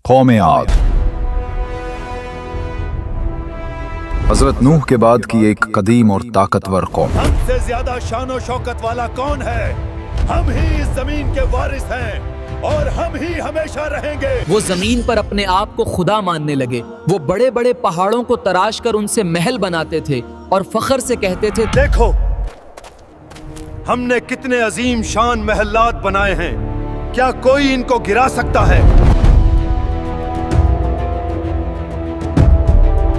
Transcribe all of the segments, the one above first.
قوم عاد حضرت نوح کے بعد کی ایک قدیم اور طاقتور قوم۔ ہم سے زیادہ شان و شوکت والا کون ہے؟ ہم ہی اس زمین کے وارث ہیں اور ہم ہی ہمیشہ رہیں گے۔ وہ زمین پر اپنے آپ کو خدا ماننے لگے۔ وہ بڑے بڑے پہاڑوں کو تراش کر ان سے محل بناتے تھے اور فخر سے کہتے تھے، دیکھو ہم نے کتنے عظیم شان محلات بنائے ہیں، کیا کوئی ان کو گرا سکتا ہے؟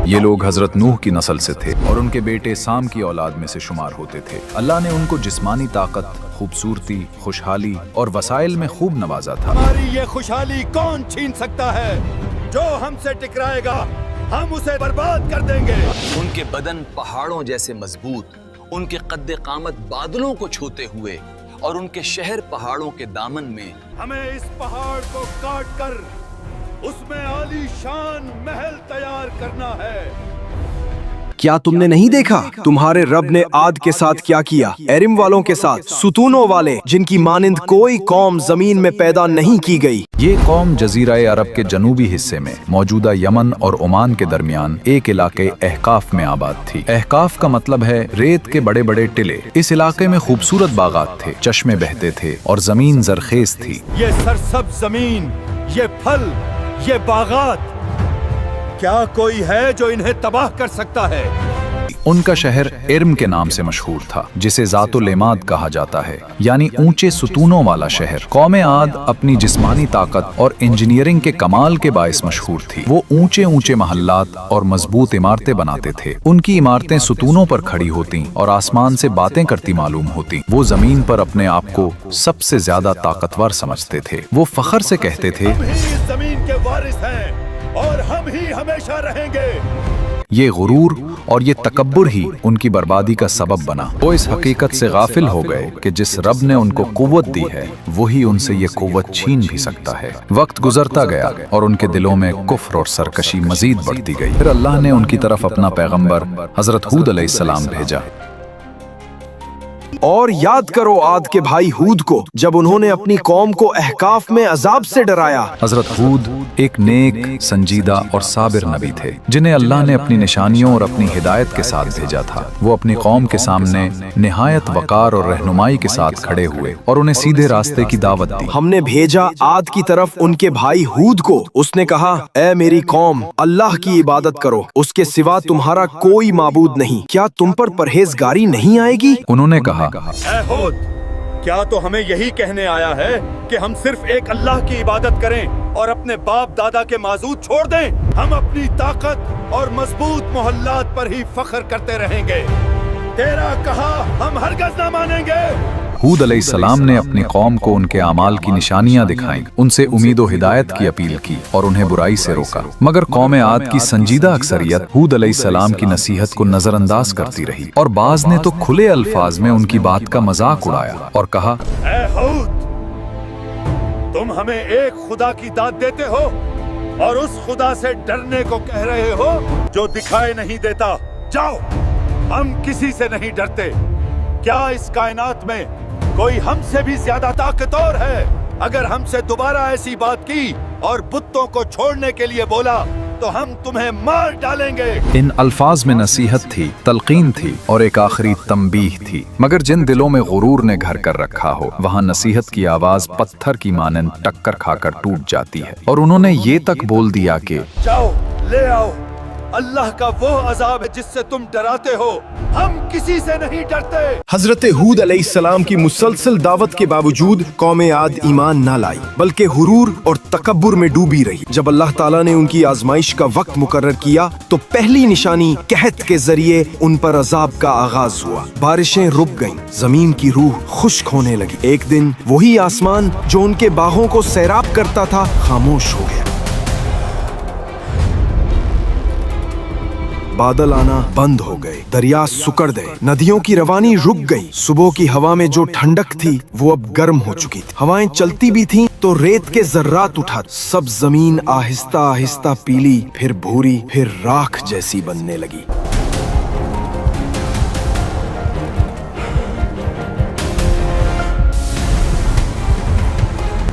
یہ لوگ حضرت نوح کی نسل سے تھے اور ان کے بیٹے سام کی اولاد میں سے شمار ہوتے تھے۔ اللہ نے ان کو جسمانی طاقت، خوبصورتی، خوشحالی اور وسائل میں خوب نوازا تھا۔ ہماری یہ خوشحالی کون چھین سکتا ہے؟ جو ہم سے ٹکرائے گا ہم اسے برباد کر دیں گے۔ ان کے بدن پہاڑوں جیسے مضبوط، ان کے قد قامت بادلوں کو چھوتے ہوئے اور ان کے شہر پہاڑوں کے دامن میں۔ ہمیں اس پہاڑ کو کاٹ کر اس میں عالی شان محل تیار کرنا ہے۔ کیا تم نے نہیں دیکھا تمہارے رب نے عاد کے ساتھ کیا کیا؟ ایرم والوں کے ساتھ، ستونوں والے جن کی مانند کوئی قوم زمین میں پیدا نہیں کی گئی۔ یہ قوم جزیرہ عرب کے جنوبی حصے میں موجودہ یمن اور عمان کے درمیان ایک علاقے احقاف میں آباد تھی۔ احقاف کا مطلب ہے ریت کے بڑے بڑے ٹلے۔ اس علاقے میں خوبصورت باغات تھے، چشمے بہتے تھے اور زمین زرخیز تھی۔ یہ سرسبز زمین، یہ پھل، یہ باغات، کیا کوئی ہے جو انہیں تباہ کر سکتا ہے؟ ان کا شہر ارم کے نام سے مشہور تھا، جسے ذات العماد کہا جاتا ہے، یعنی اونچے ستونوں والا شہر۔ قوم عاد اپنی جسمانی طاقت اور انجینئرنگ کے کمال کے باعث مشہور تھی۔ وہ اونچے اونچے محلات اور مضبوط عمارتیں بناتے تھے۔ ان کی عمارتیں ستونوں پر کھڑی ہوتی اور آسمان سے باتیں کرتی معلوم ہوتی۔ وہ زمین پر اپنے آپ کو سب سے زیادہ طاقتور سمجھتے تھے۔ وہ فخر سے کہتے تھے، ہم ہی اس زمین کے وارث ہیں اور ہم ہی ہمیشہ رہیں گے۔ یہ غرور اور یہ تکبر ہی ان کی بربادی کا سبب بنا۔ وہ اس حقیقت سے غافل ہو گئے کہ جس رب نے ان کو قوت دی ہے وہی ان سے یہ قوت چھین بھی سکتا ہے۔ وقت گزرتا گیا اور ان کے دلوں میں کفر اور سرکشی مزید بڑھتی گئی۔ پھر اللہ نے ان کی طرف اپنا پیغمبر حضرت ہود علیہ السلام بھیجا۔ اور یاد کرو عاد کے بھائی ہود کو، جب انہوں نے اپنی قوم کو احقاف میں عذاب سے ڈرایا۔ حضرت ہود ایک نیک، سنجیدہ اور صابر نبی تھے جنہیں اللہ نے اپنی نشانیوں اور اپنی ہدایت کے ساتھ بھیجا تھا۔ وہ اپنی قوم کے سامنے نہایت وقار اور رہنمائی کے ساتھ کھڑے ہوئے اور انہیں سیدھے راستے کی دعوت دی۔ ہم نے بھیجا عاد کی طرف ان کے بھائی ہود کو۔ اس نے کہا، اے میری قوم، اللہ کی عبادت کرو، اس کے سوا تمہارا کوئی معبود نہیں۔ کیا تم پر پرہیزگاری نہیں آئے گی؟ انہوں نے کہا، اے ہود، کیا تو ہمیں یہی کہنے آیا ہے کہ ہم صرف ایک اللہ کی عبادت کریں اور اپنے باپ دادا کے معبود چھوڑ دیں؟ ہم اپنی طاقت اور مضبوط محلات پر ہی فخر کرتے رہیں گے۔ تیرا کہا ہم ہرگز نہ مانیں گے۔ ہود علیہ السلام نے اپنی قوم کو ان کے اعمال کی نشانیاں دکھائیں، ان سے امید و ہدایت کی اپیل کی اور انہیں برائی سے روکا۔ مگر قوم عاد کی سنجیدہ اکثریت ہود علیہ السلام کی نصیحت کو نظر انداز کرتی رہی اور بعض نے تو کھلے الفاظ میں ان کی بات کا مذاق اڑایا اور کہا، اے ہود، تم ہمیں ایک خدا کی داد دیتے ہو اور اس خدا سے ڈرنے کو کہہ رہے ہو جو دکھائی نہیں دیتا۔ جاؤ، ہم کسی سے نہیں ڈرتے۔ کیا اس کائنات میں کوئی ہم سے بھی زیادہ طاقتور ہے؟ اگر ہم سے دوبارہ ایسی بات کی اور بتوں کو چھوڑنے کے لیے بولا تو ہم تمہیں مار ڈالیں گے۔ ان الفاظ میں نصیحت تھی، تلقین تھی اور ایک آخری تنبیہ تھی۔ مگر جن دلوں میں غرور نے گھر کر رکھا ہو، وہاں نصیحت کی آواز پتھر کی مانند ٹکر کھا کر ٹوٹ جاتی ہے، اور انہوں نے یہ تک بول دیا کہ جاؤ، لے آؤ، اللہ کا وہ عذاب ہے جس سے تم ڈراتے ہو۔ ہم کسی سے نہیں ڈرتے۔ حضرت ہود علیہ السلام کی مسلسل دعوت کے باوجود قوم عاد ایمان نہ لائی، بلکہ غرور اور تکبر میں ڈوبی رہی۔ جب اللہ تعالیٰ نے ان کی آزمائش کا وقت مقرر کیا تو پہلی نشانی قحط کے ذریعے ان پر عذاب کا آغاز ہوا۔ بارشیں رک گئیں، زمین کی روح خشک ہونے لگی۔ ایک دن وہی آسمان جو ان کے باغوں کو سیراب کرتا تھا خاموش ہو گیا۔ بادل آنا بند ہو گئے، دریا سکڑ گئے، ندیوں کی روانی رک گئی۔ صبح کی ہوا میں جو ٹھنڈک تھی وہ اب گرم ہو چکی تھی۔ ہوائیں چلتی بھی تھیں تو ریت کے ذرات اٹھا، سب زمین آہستہ آہستہ پیلی، پھر بھوری، پھر راکھ جیسی بننے لگی۔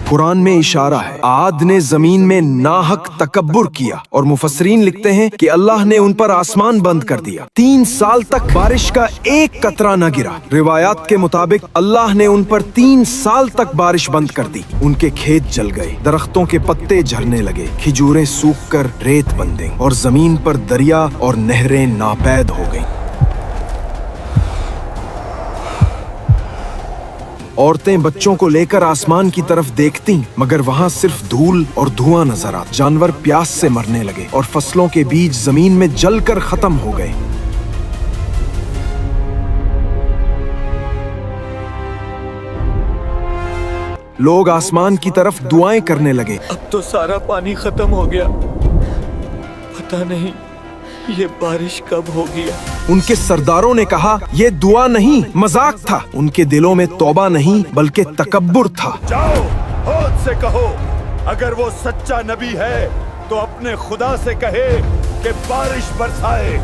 कुरान में इशारा है आद ने जमीन में नाहक तकब्बुर किया और मुफस्सरीन लिखते हैं कि अल्लाह ने उन पर आसमान बंद कर दिया। 3 साल तक बारिश का एक कतरा न गिरा। रिवायात के मुताबिक अल्लाह ने उन पर 3 साल तक बारिश बंद कर दी। उनके खेत जल गए, दरख्तों के पत्ते झड़ने लगे, खिजूरें सूख कर रेत बन गईं और जमीन पर दरिया और नहरें नापैद हो गईं। औरतें बच्चों को लेकर आसमान की तरफ देखती, मगर वहां सिर्फ धूल और धुआं नजर आता। जानवर प्यास से मरने लगे और फसलों के बीज जमीन में जलकर खत्म हो गए। लोग आसमान की तरफ दुआएं करने लगे। अब तो सारा पानी खत्म हो गया, पता नहीं ये बारिश कब होगी। उनके सरदारों ने कहा ये दुआ नहीं, मजाक था। उनके दिलों में तौबा नहीं बल्कि तकब्बुर था। जाओ हौद से कहो, अगर वो सच्चा नबी है तो अपने खुदा से कहे कि बारिश बरसाए।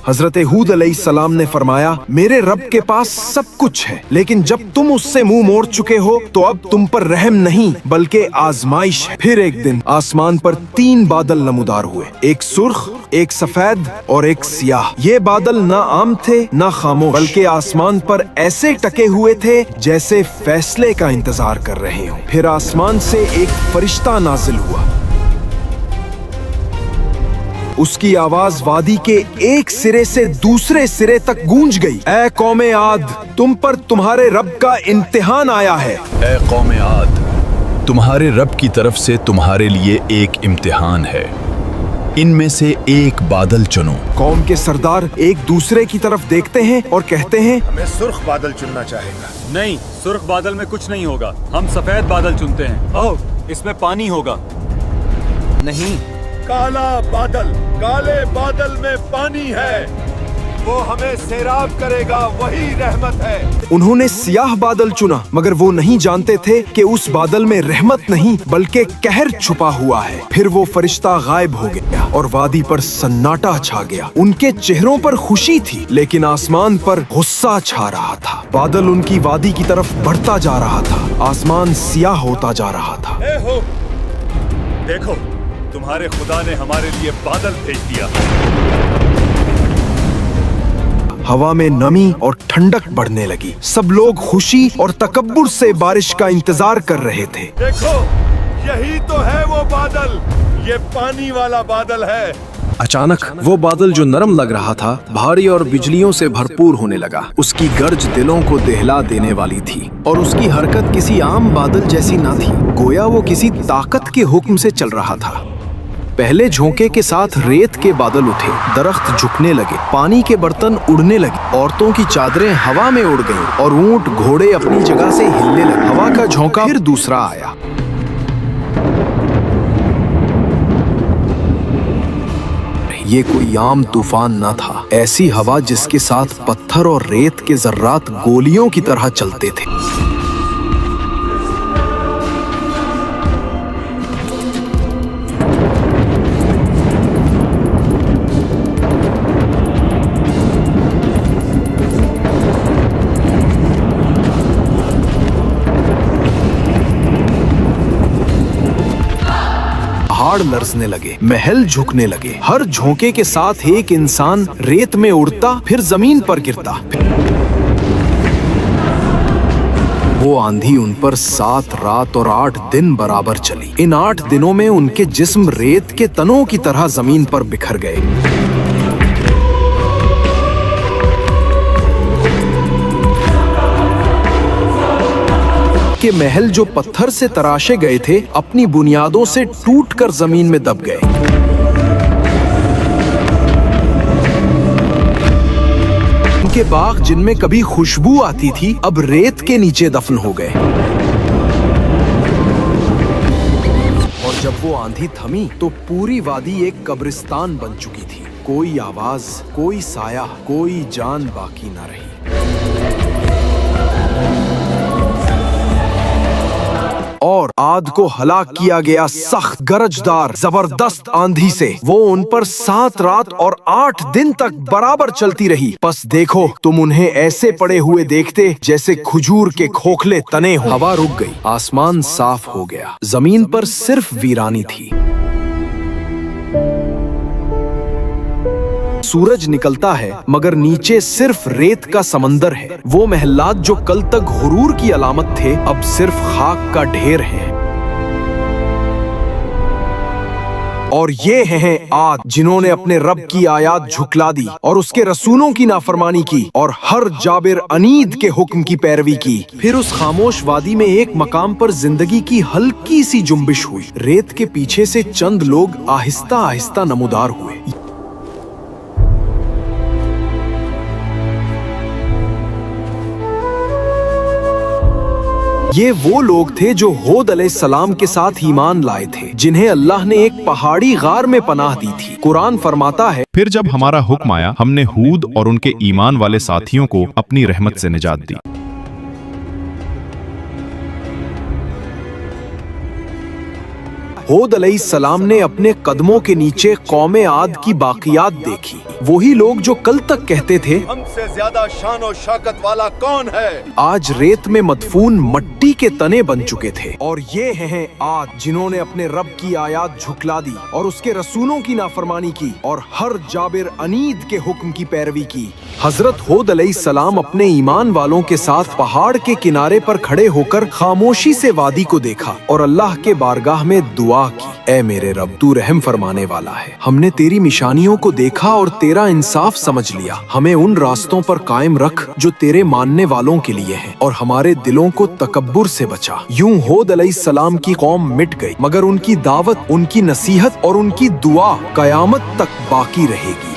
हजरत हूद अलैहिस्सलाम ने फरमाया मेरे रब के पास सब कुछ है, लेकिन जब तुम उससे मुंह मोड़ चुके हो तो अब तुम पर रहम नहीं बल्कि आजमाइश है। फिर एक दिन आसमान पर 3 बादल नमूदार हुए, एक सुर्ख, एक सफेद और एक सियाह। ये बादल ना आम थे ना खामोश, बल्कि आसमान पर ऐसे टके हुए थे जैसे फैसले का इंतजार कर रहे हो। फिर आसमान से एक फरिश्ता नाजिल हुआ। उसकी आवाज वादी के एक सिरे से दूसरे सिरे तक गूंज गई। ऐ कौमे आद, तुम पर तुम्हारे रब का इम्तिहान आया है। ऐ कौमे आद, तुम्हारे रब की तरफ से तुम्हारे लिए एक इम्तिहान है। इनमें से एक बादल चुनो। कौम के सरदार एक दूसरे की तरफ देखते हैं और कहते हैं हमें सुर्ख बादल चुनना चाहेगा। नहीं, सुर्ख बादल में कुछ नहीं होगा, हम सफेद बादल चुनते हैं। आओ, इसमें पानी होगा। नहीं, काला बादल, काले बादल में पानी है, वो हमें सैराब करेगा, वही रहमत है। उन्होंने सियाह बादल चुना, मगर वो नहीं जानते थे कि उस बादल में रहमत नहीं बल्कि कहर छुपा हुआ है। फिर वो फरिश्ता गायब हो गया और वादी पर सन्नाटा छा गया। उनके चेहरों पर खुशी थी, लेकिन आसमान पर गुस्सा छा रहा था। बादल उनकी वादी की तरफ बढ़ता जा रहा था, आसमान सियाह होता जा रहा था। ए हो, देखो तुम्हारे खुदा ने हमारे लिए बादल भेज दिया। हवा में नमी और ठंडक बढ़ने लगी। सब लोग खुशी और तकब्बुर से बारिश का इंतजार कर रहे थे। देखो यही तो है वो बादल, ये पानी वाला बादल है। अचानक वो बादल जो नरम लग रहा था भारी और बिजलियों से भरपूर होने लगा। उसकी गर्ज दिलों को दहला देने वाली थी और उसकी हरकत किसी आम बादल जैसी न थी, गोया वो किसी ताकत के हुक्म से चल रहा था। पहले झोंके के साथ रेत के बादल उठे, दरख्त झुकने लगे, पानी के बर्तन उड़ने लगे, औरतों की चादरें हवा में उड़ गईं और ऊंट घोड़े अपनी जगह से हिलने लगे। हवा का झोंका फिर दूसरा आया। ये कोई आम तूफान न था, ऐसी हवा जिसके साथ पत्थर और रेत के जर्रात गोलियों की तरह चलते थे। पहाड़ लरसने लगे, महल झुकने लगे। हर झोंके के साथ एक इंसान रेत में उड़ता फिर जमीन पर गिरता। वो आंधी उन पर 7 रात और 8 दिन बराबर चली। इन 8 दिनों में उनके जिस्म रेत के तनों की तरह जमीन पर बिखर गए। के महल जो पत्थर से तराशे गए थे अपनी बुनियादों से टूटकर जमीन में दब गए। उनके बाग जिनमें कभी खुशबू आती थी अब रेत के नीचे दफन हो गए। और जब वो आंधी थमी तो पूरी वादी एक कब्रिस्तान बन चुकी थी। कोई आवाज, कोई साया, कोई जान बाकी न रही। اور आद को हलाक किया गया सख्त गरजदार जबरदस्त आंधी से। वो उन पर 7 रात और 8 दिन तक बराबर चलती रही। बस देखो तुम उन्हें ऐसे पड़े हुए देखते जैसे खजूर के खोखले तने हो। हवा रुक गई, आसमान साफ हो गया, जमीन पर सिर्फ वीरानी थी। सूरज निकलता है मगर नीचे सिर्फ रेत का समंदर है। वो महलात जो कल तक हुरूर की अलामत थे अब सिर्फ खाक का ढेर हैं। और ये हैं आद जिन्होंने अपने रब की आयात झुकला दी और उसके रसूलों की नाफरमानी की और हर जाबिर अनीद के हुक्म की पैरवी की। फिर उस खामोश वादी में एक मकाम पर जिंदगी की हल्की सी जुम्बिश हुई। रेत के पीछे से चंद लोग आहिस्ता आहिस्ता नमूदार हुए। ये वो लोग थे जो हूद अलैहिस्सलाम के साथ ईमान लाए थे, जिन्हें अल्लाह ने एक पहाड़ी गार में पनाह दी थी। कुरान फरमाता है, फिर जब हमारा हुक्म आया हमने हूद और उनके ईमान वाले साथियों को अपनी रहमत से निजात दी। हूद अलैहिस्सलाम ने अपने कदमों के नीचे कौमे आद की बाकियात देखी। वही लोग जो कल तक कहते थे हमसे ज्यादा शान और शौकत वाला कौन है, आज रेत में मदफून मट्टी के तने बन चुके थे। और ये हैं आद जिन्होंने अपने रब की आयात झुकला दी और उसके रसूलों की नाफरमानी की और हर जाबिर अनीद के हुक्म की पैरवी की। हजरत हूद अलैहिस्सलाम अपने ईमान वालों के साथ पहाड़ के किनारे पर खड़े होकर खामोशी से वादी को देखा और अल्लाह के बारगाह में दुआ की, ऐ मेरे रब तू रहम फरमाने वाला है। हमने तेरी निशानियों को देखा और तेरा इंसाफ समझ लिया। हमें उन रास्तों पर कायम रख जो तेरे मानने वालों के लिए हैं और हमारे दिलों को तकब्बुर से बचा। यूं हूद अलैहिस्सलाम की कौम मिट गई मगर उनकी दावत, उनकी नसीहत और उनकी दुआ कयामत तक बाकी रहेगी।